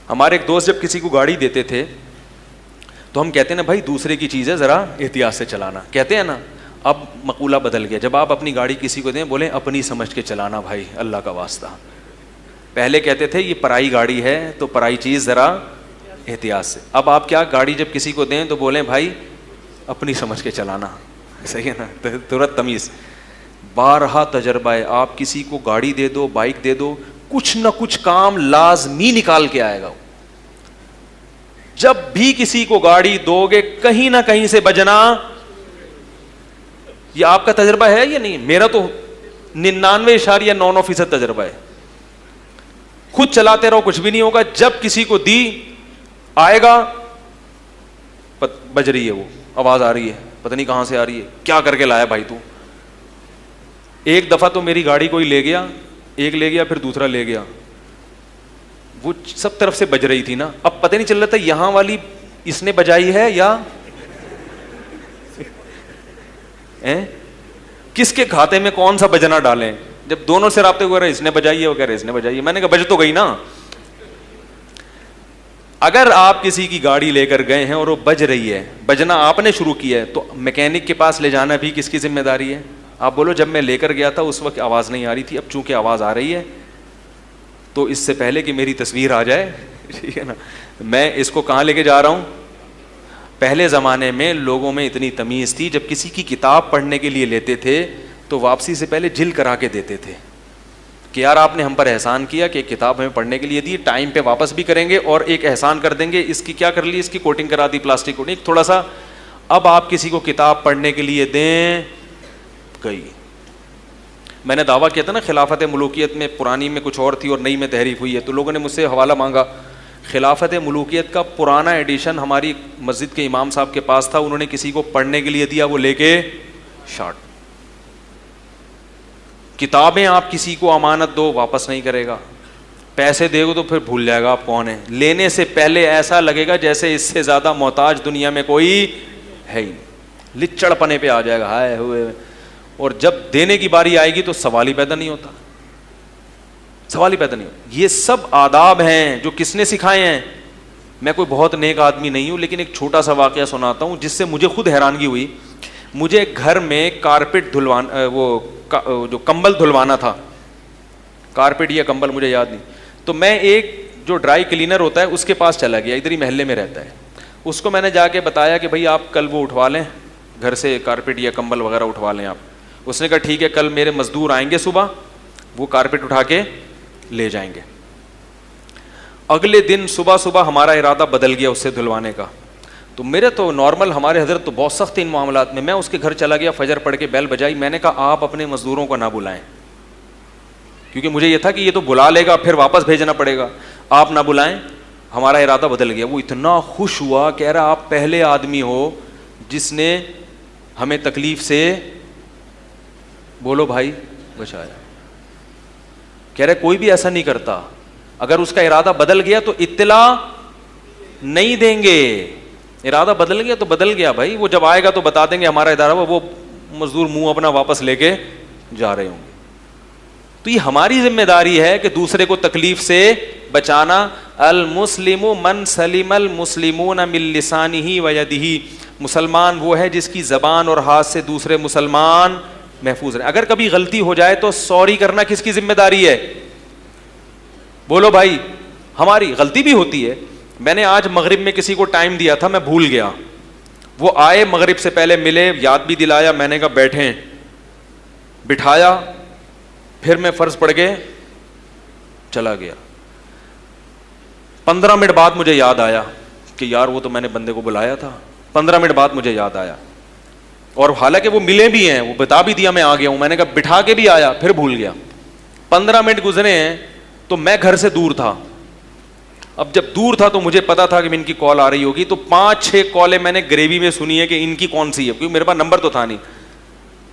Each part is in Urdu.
ہمارے ایک دوست جب کسی کو گاڑی دیتے تھے تو ہم کہتے ہیں نا بھائی دوسرے کی چیز ہے ذرا احتیاط سے چلانا, کہتے ہیں نا. اب مقولہ بدل گیا, جب آپ اپنی گاڑی کسی کو دیں بولیں اپنی سمجھ کے چلانا بھائی, اللہ کا واسطہ. پہلے کہتے تھے یہ پرائی گاڑی ہے تو پرائی چیز ذرا احتیاط سے. اب آپ کیا گاڑی جب کسی کو دیں تو بولیں بھائی اپنی سمجھ کے چلانا, صحیح ہے نا, ترت تمیز. بارہا تجربہ ہے, آپ کسی کو گاڑی دے دو, بائک دے دو, کچھ نہ کچھ کام لازمی نکال کے آئے گا. جب بھی کسی کو گاڑی دو گے کہیں نہ کہیں سے بجنا, یہ آپ کا تجربہ ہے یا نہیں؟ میرا تو 99.9% تجربہ ہے. خود چلاتے رہو کچھ بھی نہیں ہوگا, جب کسی کو دی آئے گا بج رہی ہے, وہ آواز آ رہی ہے, پتہ نہیں کہاں سے آ رہی ہے, کیا کر کے لایا بھائی تو. ایک دفعہ تو میری گاڑی کوئی لے گیا, ایک لے گیا پھر دوسرا لے گیا, وہ سب طرف سے بج رہی تھی نا, اب پتہ نہیں چل رہا تھا یہاں والی اس نے بجائی ہے یا کس کے کھاتے میں کون سا بجنا ڈالیں. جب دونوں سے رابطے ہوئے, اس نے بجائی ہے, وہ کہہ رہے اس نے بجائی ہے. میں نے کہا بج تو گئی نا. اگر آپ کسی کی گاڑی لے کر گئے ہیں اور وہ بج رہی ہے, بجنا آپ نے شروع کیا ہے, تو میکینک کے پاس لے جانا بھی کس کی ذمہ داری ہے؟ آپ بولو جب میں لے کر گیا تھا اس وقت آواز نہیں آ رہی تھی, اب چونکہ آواز آ رہی ہے تو اس سے پہلے کہ میری تصویر آ جائے, ٹھیک ہے نا, میں اس کو کہاں لے کے جا رہا ہوں. پہلے زمانے میں لوگوں میں اتنی تمیز تھی, جب کسی کی کتاب پڑھنے کے لیے لیتے تھے تو واپسی سے پہلے جل کرا کے دیتے تھے کہ یار آپ نے ہم پر احسان کیا کہ ایک کتاب ہمیں پڑھنے کے لیے دی, ٹائم پہ واپس بھی کریں گے اور ایک احسان کر دیں گے, اس کی کیا کر لی, اس کی کوٹنگ کرا دی, پلاسٹک کوٹنگ تھوڑا سا. اب آپ کسی کو کتاب پڑھنے کے لیے دیں, گئی. میں نے دعویٰ کیا تھا نا خلافت ملوکیت میں پرانی میں کچھ اور تھی اور نئی میں تحریف ہوئی ہے, تو لوگوں نے مجھ سے حوالہ مانگا. خلافت ملوکیت کا پرانا ایڈیشن ہماری مسجد کے امام صاحب کے پاس تھا, انہوں نے کسی کو پڑھنے کے لیے دیا, وہ لے کے شارٹ. کتابیں آپ کسی کو امانت دو واپس نہیں کرے گا, پیسے دے گو تو پھر بھول جائے گا آپ کون ہیں. لینے سے پہلے ایسا لگے گا جیسے اس سے زیادہ محتاج دنیا میں کوئی ہے ہی, لچڑ پنے پہ آ جائے گا ہائے ہوئے, اور جب دینے کی باری آئے گی تو سوال ہی پیدا نہیں ہوتا, سوال ہی پیدا نہیں ہوتا. یہ سب آداب ہیں جو کس نے سکھائے ہیں. میں کوئی بہت نیک آدمی نہیں ہوں, لیکن ایک چھوٹا سا واقعہ سناتا ہوں جس سے مجھے خود حیرانگی ہوئی. مجھے گھر میں کارپیٹ دھلوانا, وہ جو کمبل دھلوانا تھا, کارپیٹ یا کمبل مجھے یاد نہیں, تو میں ایک جو ڈرائی کلینر ہوتا ہے اس کے پاس چلا گیا, ادھر ہی محلے میں رہتا ہے. اس کو میں نے جا کے بتایا کہ بھائی آپ کل وہ اٹھوا لیں گھر سے, کارپیٹ یا کمبل وغیرہ اٹھوا لیں آپ. اس نے کہا ٹھیک ہے, کل میرے مزدور آئیں گے صبح, وہ کارپیٹ اٹھا کے لے جائیں گے. اگلے دن صبح صبح ہمارا ارادہ بدل گیا اس سے دھلوانے کا. تو میرے تو نارمل, ہمارے حضرت تو بہت سخت ان معاملات میں. میں اس کے گھر چلا گیا, فجر پڑھ کے بیل بجائی, میں نے کہا آپ اپنے مزدوروں کو نہ بلائیں, کیونکہ مجھے یہ تھا کہ یہ تو بلا لے گا پھر واپس بھیجنا پڑے گا, آپ نہ بلائیں, ہمارا ارادہ بدل گیا. وہ اتنا خوش ہوا, کہہ رہا آپ پہلے آدمی ہو جس نے ہمیں تکلیف سے, بولو بھائی, بچایا. کہہ رہے کوئی بھی ایسا نہیں کرتا, اگر اس کا ارادہ بدل گیا تو اطلاع نہیں دیں گے. ارادہ بدل گیا تو بدل گیا بھائی, وہ جب آئے گا تو بتا دیں گے ہمارا ادارہ, وہ مزدور منہ اپنا واپس لے کے جا رہے ہوں گے. تو یہ ہماری ذمہ داری ہے کہ دوسرے کو تکلیف سے بچانا. المسلم من سلم المسلمون من لسانہ و یدہ, مسلمان وہ ہے جس کی زبان اور ہاتھ سے دوسرے مسلمان محفوظ رہے. اگر کبھی غلطی ہو جائے تو سوری کرنا کس کی ذمہ داری ہے؟ بولو بھائی, ہماری. غلطی بھی ہوتی ہے. میں نے آج مغرب میں کسی کو ٹائم دیا تھا, میں بھول گیا, وہ آئے مغرب سے پہلے ملے, یاد بھی دلایا, میں نے کہا بیٹھیں, بٹھایا, پھر میں فرض پڑھ کے چلا گیا. 15 منٹ بعد مجھے یاد آیا کہ یار وہ تو میں نے بندے کو بلایا تھا. 15 منٹ بعد مجھے یاد آیا, اور حالانکہ وہ ملے بھی ہیں, وہ بتا بھی دیا میں آ گیا ہوں, میں نے کہا بٹھا کے بھی آیا, پھر بھول گیا. 15 منٹ گزرے ہیں تو میں گھر سے دور تھا. اب جب دور تھا تو مجھے پتا تھا کہ ان کی کال آ رہی ہوگی, تو 5-6 کالیں میں نے گریوی میں سنی ہے کہ ان کی کون سی ہے, کیونکہ میرے پاس نمبر تو تھا نہیں.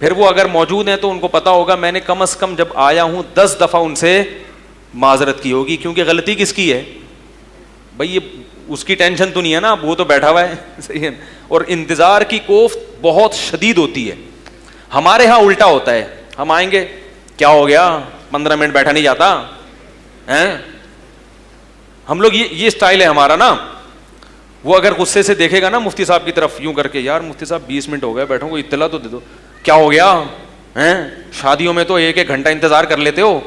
پھر وہ اگر موجود ہیں تو ان کو پتا ہوگا. میں نے کم از کم جب آیا ہوں 10 دفعہ ان سے معذرت کی ہوگی, کیونکہ غلطی کس کی ہے بھائی, یہ اس کی ٹینشن تو نہیں ہے نا, وہ تو بیٹھا ہوا ہے, صحیح ہے. اور انتظار کی کوفت بہت شدید ہوتی ہے. ہمارے ہاں الٹا ہوتا ہے, ہم آئیں گے, کیا ہو گیا 15 منٹ بیٹھا نہیں جاتا ہیں, ہم لوگ یہ اسٹائل ہے ہمارا نا. وہ اگر غصے سے دیکھے گا نا مفتی صاحب کی طرف یوں کر کے, یار مفتی صاحب 20 منٹ ہو گئے بیٹھو, کو اطلاع تو دے دو, کیا ہو گیا ہیں, شادیوں میں تو 1-1 گھنٹہ انتظار کر لیتے ہو,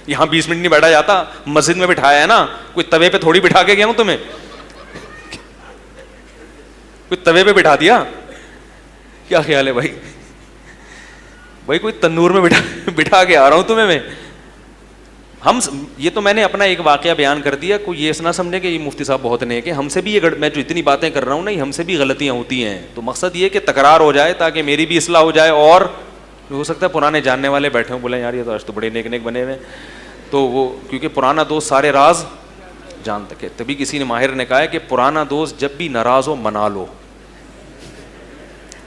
یہاں 20 منٹ نہیں بیٹھا جاتا, مسجد میں بٹھایا ہے نا, کوئی توے پہ تھوڑی بٹھا کے گیا ہوں تمہیں, کوئی توے پہ بٹھا دیا, کیا خیال ہے بھائی, بھائی کوئی تندور میں بٹھا کے آ رہا ہوں تمہیں میں. ہم یہ تو میں نے اپنا ایک واقعہ بیان کر دیا, کوئی یہ نہ سمجھے کہ یہ مفتی صاحب بہت نیک ہیں, ہم سے بھی یہ میں جو اتنی باتیں کر رہا ہوں نا, ہم سے بھی غلطیاں ہوتی ہیں. تو مقصد یہ کہ تکرار ہو جائے تاکہ میری بھی اصلاح ہو جائے, اور ہو سکتا ہے پرانے جاننے والے بیٹھے ہوں بولیں یار یہ تو آج تو بڑے نیک نیک بنے ہوئے, تو وہ کیونکہ پرانا دوست سارے راز جانتا ہے. تبھی کسی نے ماہر نے کہا ہے کہ پرانا دوست جب بھی ناراض ہو منا لو,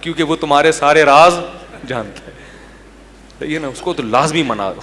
کیونکہ وہ تمہارے سارے راز جانتا ہے, یہ نا, اس کو تو لازمی منا دو.